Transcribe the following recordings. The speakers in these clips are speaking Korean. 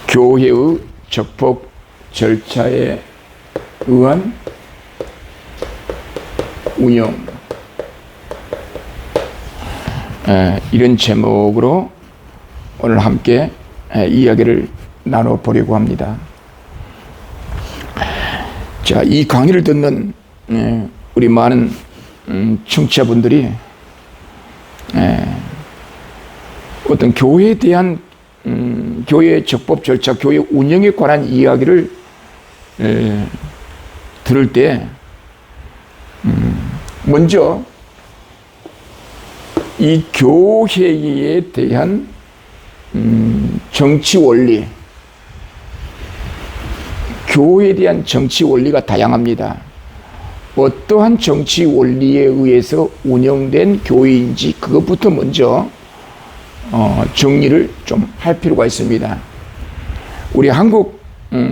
교회의 적법 절차에 의한 운영, 이런 제목으로 오늘 함께 이야기를 나눠보려고 합니다. 자, 이 강의를 듣는 우리 많은 청취자분들이 어떤 교회에 대한 교회의 적법 절차, 교회 운영에 관한 이야기를 들을 때 먼저 이 교회에 대한 정치 원리, 교회에 대한 정치 원리가 다양합니다. 어떠한 정치 원리에 의해서 운영된 교회인지 그것부터 먼저 정리를 좀 할 필요가 있습니다. 우리 한국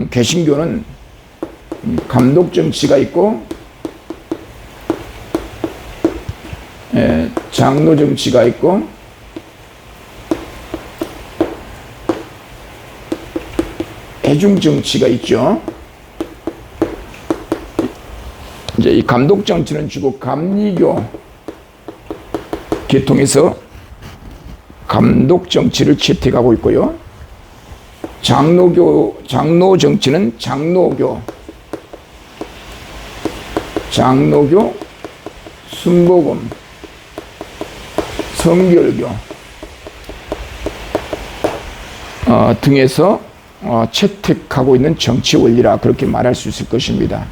개신교는 감독 정치가 있고 장로 정치가 있고 대중 정치가 있죠. 이제 이 감독 정치는 주로 감리교 계통에서 감독 정치를 채택하고 있고요. 장로 정치는 장로교, 순복음, 성결교 등에서 채택하고 있는 정치 원리라 그렇게 말할 수 있을 것입니다.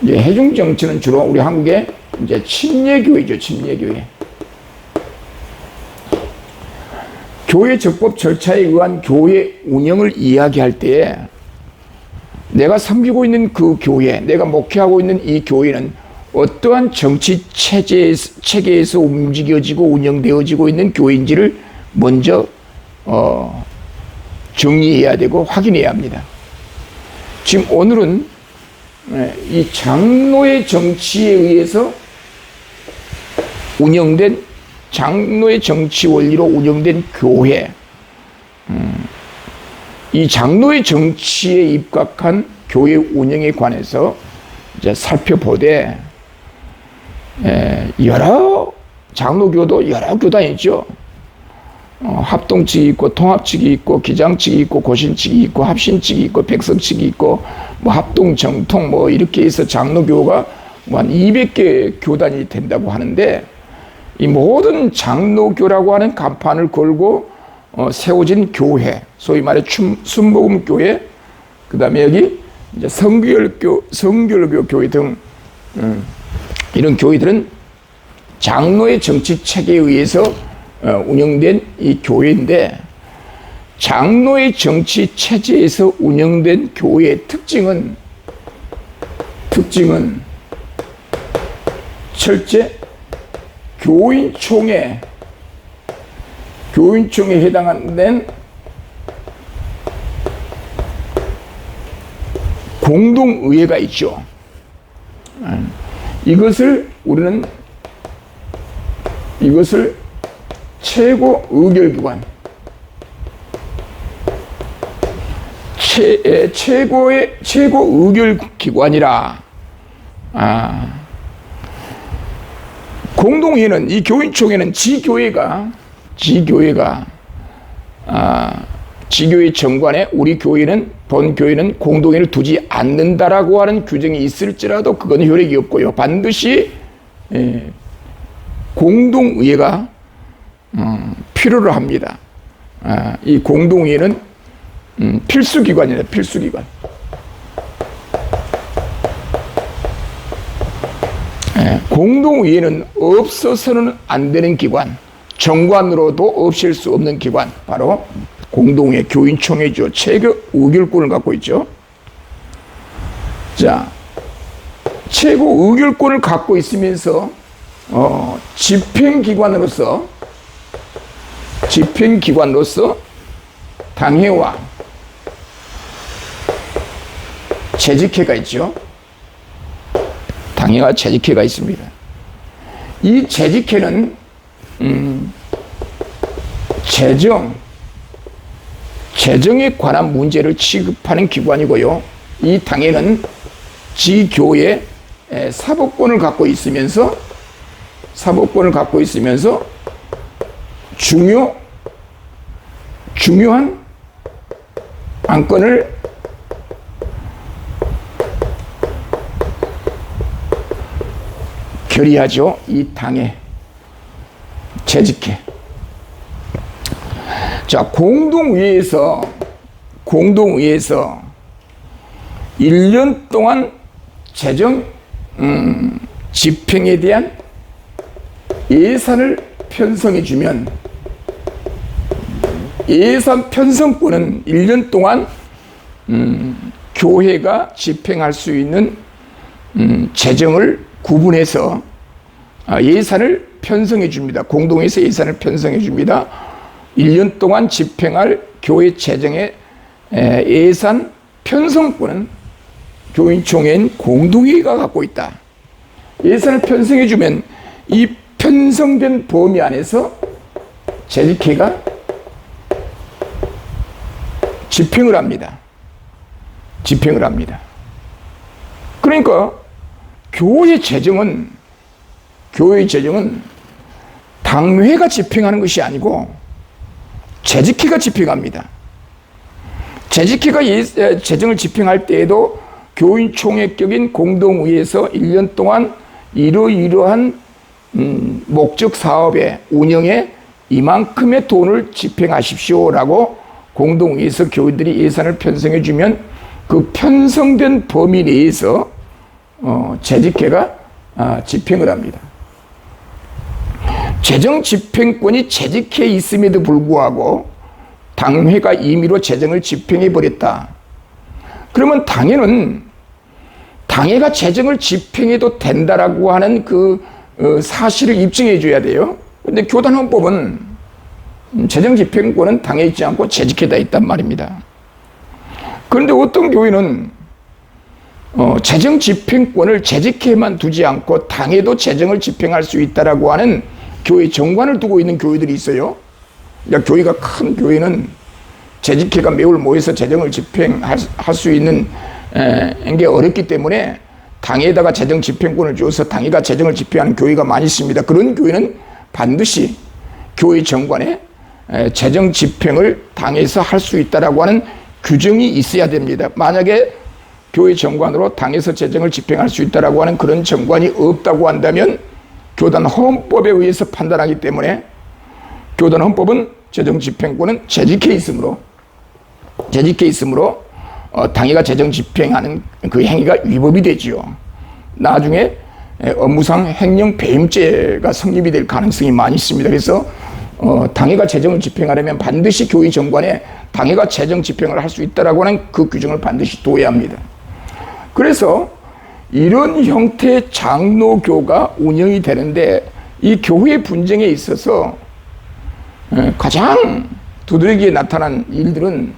이제 해중 정치는 주로 우리 한국의 이제 침례교회죠, 침례교회. 교회 적법 절차에 의한 교회 운영을 이야기할 때 내가 섬기고 있는 그 교회, 내가 목회하고 있는 이 교회는 어떠한 정치 체계에서 움직여지고 운영되어지고 있는 교회인지를 먼저 정리해야 되고 확인해야 합니다. 지금 오늘은 이 장로의 정치에 의해서 운영된 장로의 정치 원리로 운영된 교회, 이 장로의 정치에 입각한 교회 운영에 관해서 이제 살펴보되 여러 장로교도 여러 교단이 있죠. 합동 측이 있고 통합 측이 있고 기장 측이 있고 고신 측이 있고 합신 측이 있고 백성 측이 있고 뭐 합동 정통 뭐 이렇게 해서 장로교가 뭐 한 200개 교단이 된다고 하는데 이 모든 장로교라고 하는 간판을 걸고 세워진 교회, 소위 말해 순복음 교회, 그 다음에 여기 이제 성결교 교회 등 이런 교회들은 장로의 정치 체계에 의해서 운영된 이 교회인데, 장로의 정치 체제에서 운영된 교회의 특징은 첫째, 교인총회에 해당하는 공동의회가 있죠. 우리는 이것을 최고 의결기관, 최고 의결기관이라. 공동회는, 이 교인총회는 지교회의 정관에 우리 본 교회는 공동회를 두지 않는다라고 하는 규정이 있을지라도 그건 효력이 없고요. 반드시 공동의회가 필요로 합니다. 이 공동의회는 필수기관이다, 필수기관. 공동의회는 없어서는 안 되는 기관, 정관으로도 없앨 수 없는 기관, 바로 공동의회, 교인총회죠. 최고 의결권을 갖고 있죠. 자, 최고 의결권을 갖고 있으면서 집행기관으로서 당회와 재직회가 있죠. 당회와 재직회가 있습니다. 이 재직회는 재정에 관한 문제를 취급하는 기관이고요. 이 당회는 지교의 사법권을 갖고 있으면서 중요한 안건을 결의하죠. 이 당회, 재직회. 자, 공동의회에서 1년 동안 재정 집행에 대한 예산을 편성해 주면 예산 편성권은 1년 동안 교회가 집행할 수 있는 재정을 구분해서 예산을 편성해 줍니다. 공동회에서 예산을 편성해 줍니다. 1년 동안 집행할 교회 재정의 예산 편성권은 교인총회인 공동회의가 갖고 있다. 예산을 편성해 주면 이 편성된 범위 안에서 재직회가 집행을 합니다. 그러니까 교회 재정은 당회가 집행하는 것이 아니고 재직회가 집행합니다. 재직회가 재정을 집행할 때에도 교인총회격인 공동의회에서 1년 동안 이러이러한 목적 사업의 운영에 이만큼의 돈을 집행하십시오라고 공동의회에서 교인들이 예산을 편성해 주면 그 편성된 범위 내에서 재직회가 집행을 합니다. 재정 집행권이 재직회에 있음에도 불구하고 당회가 임의로 재정을 집행해 버렸다. 그러면 당회가 재정을 집행해도 된다라고 하는 그 사실을 입증해 줘야 돼요. 그런데 교단헌법은 재정 집행권은 당에 있지 않고 재직회에다 있단 말입니다. 그런데 어떤 교회는 재정 집행권을 재직회에만 두지 않고 당에도 재정을 집행할 수 있다라고 하는 교회 정관을 두고 있는 교회들이 있어요. 그러니까 교회가 큰 교회는 재직회가 매월 모여서 재정을 집행할 수 있는 게 어렵기 때문에 당에다가 재정 집행권을 줘서 당회가 재정을 집행하는 교회가 많이 있습니다. 그런 교회는 반드시 교회 정관에 재정 집행을 당에서 할 수 있다라고 하는 규정이 있어야 됩니다. 만약에 교회 정관으로 당에서 재정을 집행할 수 있다라고 하는 그런 정관이 없다고 한다면 교단 헌법에 의해서 판단하기 때문에 교단 헌법은 재정 집행권은 재직회에 있으므로 당회가 재정 집행하는 그 행위가 위법이 되지요. 나중에 업무상 횡령 배임죄가 성립이 될 가능성이 많이 있습니다. 그래서 당회가 재정을 집행하려면 반드시 교회 정관에 당회가 재정 집행을 할 수 있다라고 하는 그 규정을 반드시 둬야 합니다. 그래서 이런 형태의 장로교가 운영이 되는데 이 교회 분쟁에 있어서 가장 두드러지게 나타난 일들은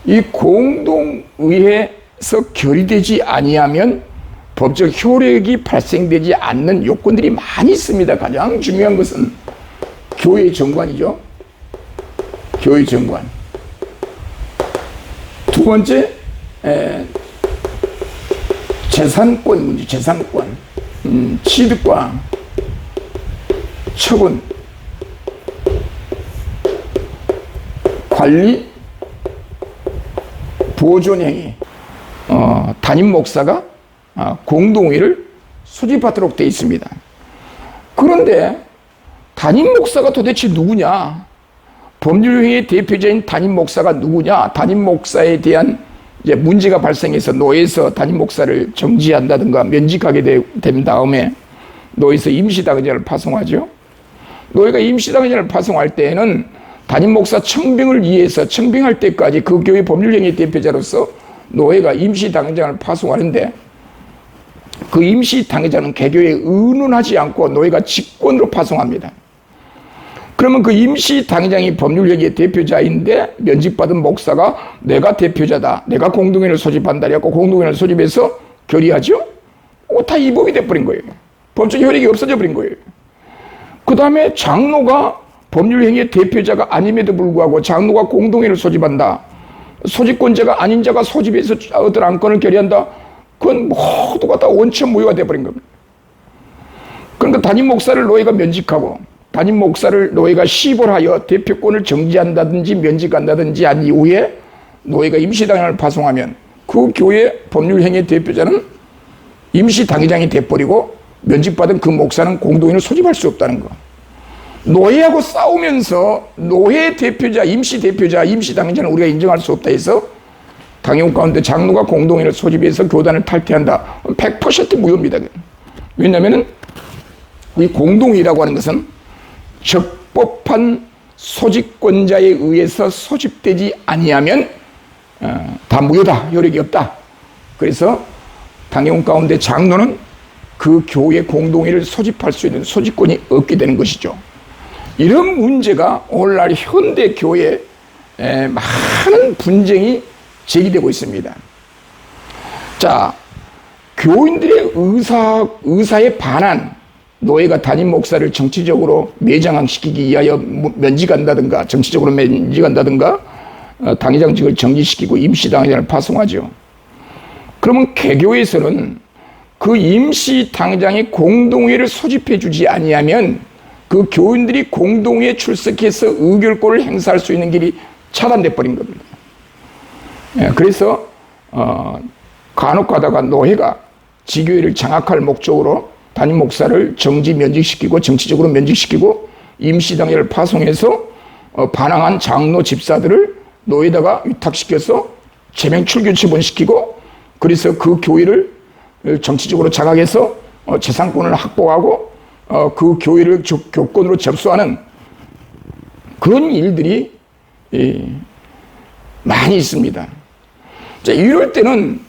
이 공동의회에서 결의되지 아니하면 법적 효력이 발생되지 않는 요건들이 많이 있습니다. 가장 중요한 것은 교회 정관이죠. 교회 정관. 두 번째, 재산권 문제, 재산권. 취득과 처분, 관리, 보존 행위. 담임 목사가 공동회를 소집하도록 되어 있습니다. 그런데 담임 목사가 도대체 누구냐? 법률회의 대표자인 담임 목사가 누구냐? 담임 목사에 대한 이제 문제가 발생해서 노예에서 담임 목사를 정지한다든가 면직하게 된 다음에 노예에서 임시당회장을 파송하죠. 노예가 임시당회장을 파송할 때에는 담임 목사 청빙을 위해서 청빙할 때까지 그 교회 법률행위 대표자로서 노예가 임시당회장을 파송하는데 그 임시당회장은 개교에 의논하지 않고 노예가 직권으로 파송합니다. 그러면 그 임시당회장이 법률행위 대표자인데 면직받은 목사가 내가 대표자다, 내가 공동회를 소집한다 해갖고 공동회를 소집해서 결의하죠. 다 위법이 돼버린 거예요. 법적 효력이 없어져 버린 거예요. 그 다음에 장로가 법률행위의 대표자가 아님에도 불구하고 장로가 공동회를 소집한다. 소집권자가 아닌 자가 소집해서 어떤 안건을 결의한다. 그건 모두가 다 원천무효가 돼버린 겁니다. 그러니까 담임 목사를 노예가 면직하고 담임 목사를 노예가 시벌하여 대표권을 정지한다든지 면직한다든지 한 이후에 노예가 임시당회장을 파송하면 그 교회 법률행위의 대표자는 임시당회장이 돼버리고 면직받은 그 목사는 공동회를 소집할 수 없다는 거. 노예하고 싸우면서 노예 대표자, 임시대표자, 임시당회자는 우리가 인정할 수 없다 해서 당회원 가운데 장로가 공동회를 소집해서 교단을 탈퇴한다. 100% 무효입니다. 왜냐하면 이 공동회라고 하는 것은 적법한 소집권자에 의해서 소집되지 아니하면 다 무효다. 효력이 없다. 그래서 당회원 가운데 장로는 그 교회 공동회를 소집할 수 있는 소집권이 없게 되는 것이죠. 이런 문제가 오늘날 현대 교회에 많은 분쟁이 제기되고 있습니다. 자, 교인들의 의사에 반한 노예가 담임 목사를 정치적으로 매장시키기 위하여 면직한다든가 정치적으로 면직한다든가 당회장직을 정지시키고 임시당회장을 파송하죠. 그러면 개교에서는 그 임시당회장이 공동회를 소집해 주지 아니하면 그 교인들이 공동회에 출석해서 의결권을 행사할 수 있는 길이 차단돼 버린 겁니다. 그래서 간혹 가다가 노회가 지교회를 장악할 목적으로 담임 목사를 정지 면직시키고 정치적으로 면직시키고 임시당회를 파송해서 반항한 장로 집사들을 노예에다가 위탁시켜서 제명 출교 처분시키고 그래서 그 교회를 정치적으로 장악해서 재산권을 확보하고 그 교회를 교권으로 접수하는 그런 일들이 많이 있습니다. 자, 이럴 때는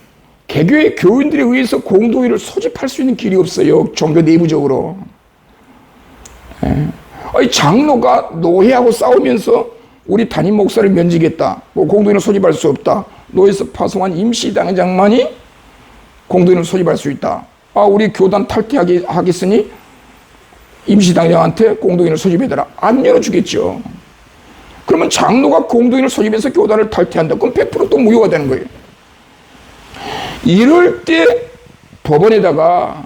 개교의 교인들에 의해서 공동회를 소집할 수 있는 길이 없어요. 종교 내부적으로. 장로가 노예하고 싸우면서 우리 담임 목사를 면직했다. 공동회를 소집할 수 없다. 노예에서 파송한 임시당회장만이 공동회를 소집할 수 있다. 우리 교단 탈퇴하겠으니 임시당회장한테 공동회를 소집해달라. 안 열어주겠죠. 그러면 장로가 공동회를 소집해서 교단을 탈퇴한다. 그럼 100% 무효가 되는 거예요. 이럴 때 법원에다가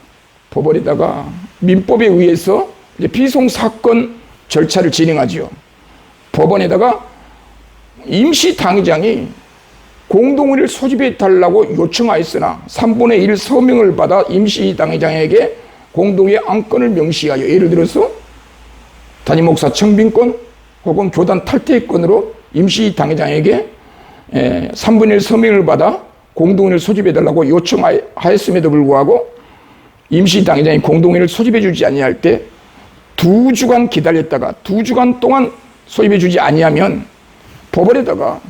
민법에 의해서 이제 비송사건 절차를 진행하죠. 법원에다가 임시당회장이 공동회를 소집해 달라고 요청하였으나 3분의 1 서명을 받아 임시당회장에게 공동회 안건을 명시하여 예를 들어서 담임 목사 청빙권 혹은 교단 탈퇴권으로 임시당회장에게 3분의 1 서명을 받아 공동회를 소집해달라고 요청하였음에도 불구하고 임시당회장이 공동회를 소집해주지 아니할 때 2주간 기다렸다가 2주간 동안 소집해주지 아니하면 법원에다가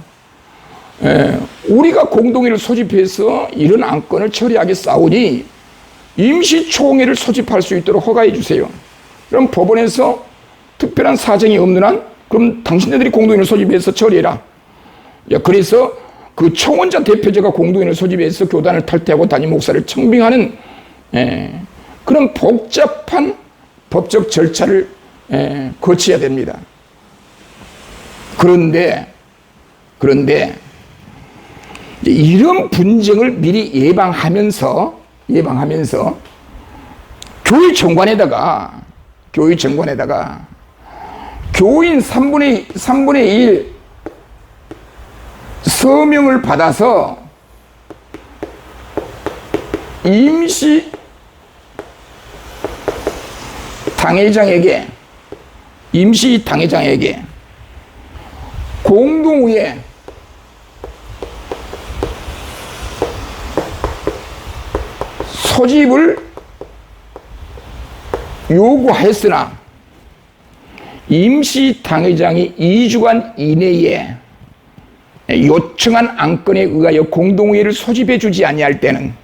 우리가 공동회를 소집해서 이런 안건을 처리하겠사오니 임시총회를 소집할 수 있도록 허가해 주세요. 그럼 법원에서 특별한 사정이 없는 한 그럼 당신네들이 공동회를 소집해서 처리해라. 그래서 그 청원자 대표자가 공동회를 소집해서 교단을 탈퇴하고 담임 목사를 청빙하는 그런 복잡한 법적 절차를 거쳐야 됩니다. 그런데 이런 분쟁을 미리 예방하면서 교회 정관에다가 교인 3분의 1 서명을 받아서 임시 당회장에게 공동회에 소집을 요구했으나 임시당회장이 2주간 이내에 요청한 안건에 의하여 공동회의를 소집해 주지 아니할 때는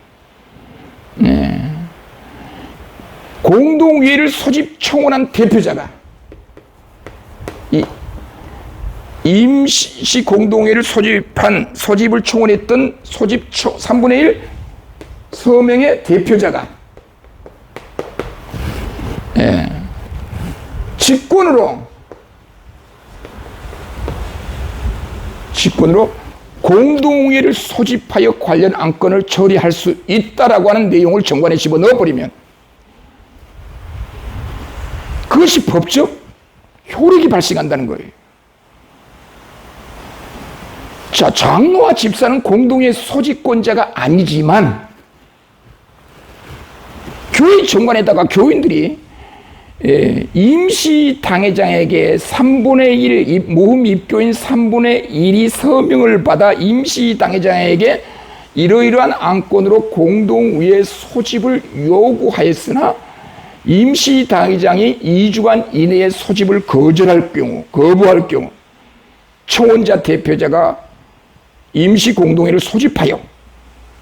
공동회의를 소집 청원한 대표자가 임시 공동회의를 소집을 청원했던 3분의 1 서명의 대표자가 예, 직권으로 공동회를 소집하여 관련 안건을 처리할 수 있다라고 하는 내용을 정관에 집어넣어버리면 그것이 법적 효력이 발생한다는 거예요. 자, 장로와 집사는 공동회 소집권자가 아니지만 교회 정관에다가 교인들이 임시 당회장에게 3분의 1, 모금 입교인 3분의 1이 서명을 받아 임시 당회장에게 이러이러한 안건으로 공동의회 소집을 요구하였으나 임시 당회장이 2주간 이내에 소집을 거부할 경우 청원자 대표자가 임시 공동회를 소집하여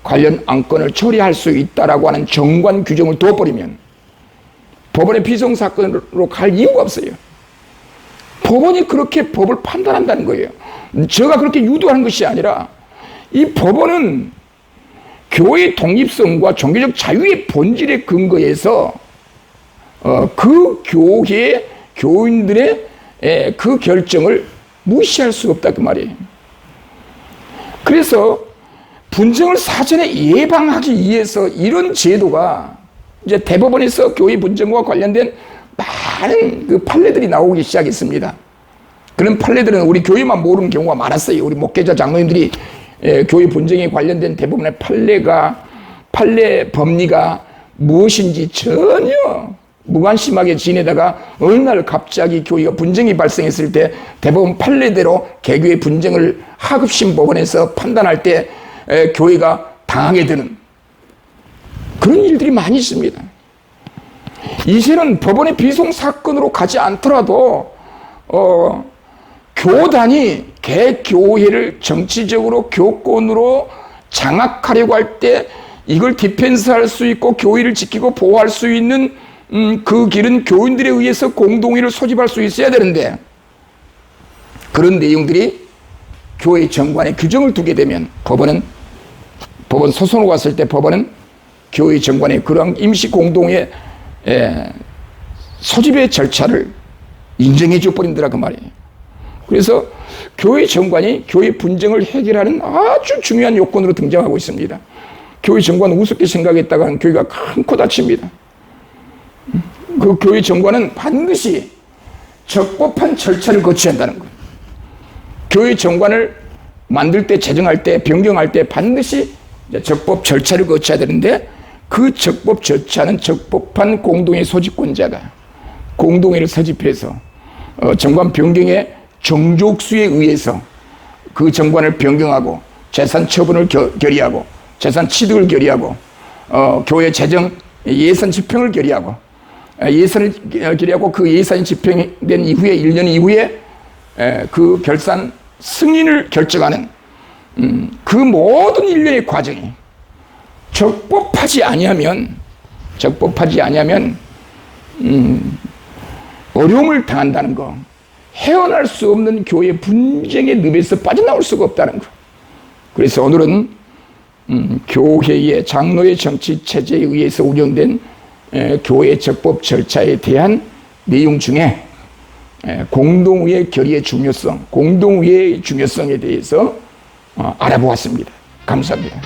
관련 안건을 처리할 수 있다라고 하는 정관 규정을 둬버리면 법원의 비송사건으로 갈 이유가 없어요. 법원이 그렇게 법을 판단한다는 거예요. 제가 그렇게 유도하는 것이 아니라 이 법원은 교회의 독립성과 종교적 자유의 본질에 근거해서 그 교회의 교인들의 그 결정을 무시할 수가 없다 그 말이에요. 그래서 분쟁을 사전에 예방하기 위해서 이런 제도가 이제 대법원에서 교회 분쟁과 관련된 많은 그 판례들이 나오기 시작했습니다. 그런 판례들은 우리 교회만 모르는 경우가 많았어요. 우리 목회자 장로님들이 교회 분쟁에 관련된 대부분의 판례 법리가 무엇인지 전혀 무관심하게 지내다가 어느 날 갑자기 교회가 분쟁이 발생했을 때 대법원 판례대로 개교의 분쟁을 하급심 법원에서 판단할 때 교회가 당하게 되는 그런 일들이 많이 있습니다. 이제는 법원의 비송 사건으로 가지 않더라도 교단이 개교회를 정치적으로 교권으로 장악하려고 할 때 이걸 디펜스할 수 있고 교회를 지키고 보호할 수 있는 그 길은 교인들에 의해서 공동회를 소집할 수 있어야 되는데 그런 내용들이 교회 정관에 규정을 두게 되면 법원 소송으로 갔을 때 법원은 교회 정관에 그러한 임시 공동회 소집의 절차를 인정해 줘 버린다라 그 말이에요. 그래서 교회 정관이 교회 분쟁을 해결하는 아주 중요한 요건으로 등장하고 있습니다. 교회 정관을 우습게 생각했다가는 교회가 큰 코 다칩니다. 그 교회 정관은 반드시 적법한 절차를 거쳐야 한다는 거예요. 교회 정관을 만들 때, 제정할 때, 변경할 때 반드시 적법 절차를 거쳐야 되는데 그 적법 절차는 적법한 공동회 소집권자가 공동회를 소집해서 정관 변경의 정족수에 의해서 그 정관을 변경하고 재산 처분을 결의하고 재산 취득을 결의하고 교회 재정 예산 집행을 결의하고 예산을 결의하고 그 예산이 집행된 이후에 1년 이후에 그 결산 승인을 결정하는 그 모든 일련의 과정이 적법하지 아니하면 어려움을 당한다는 거, 헤어날 수 없는 교회 분쟁의 늪에서 빠져나올 수가 없다는 거. 그래서 오늘은 교회의 장로의 정치 체제에 의해서 운영된 교회 적법 절차에 대한 내용 중에 공동의회 결의의 중요성, 공동의회의 중요성에 대해서 알아보았습니다. 감사합니다.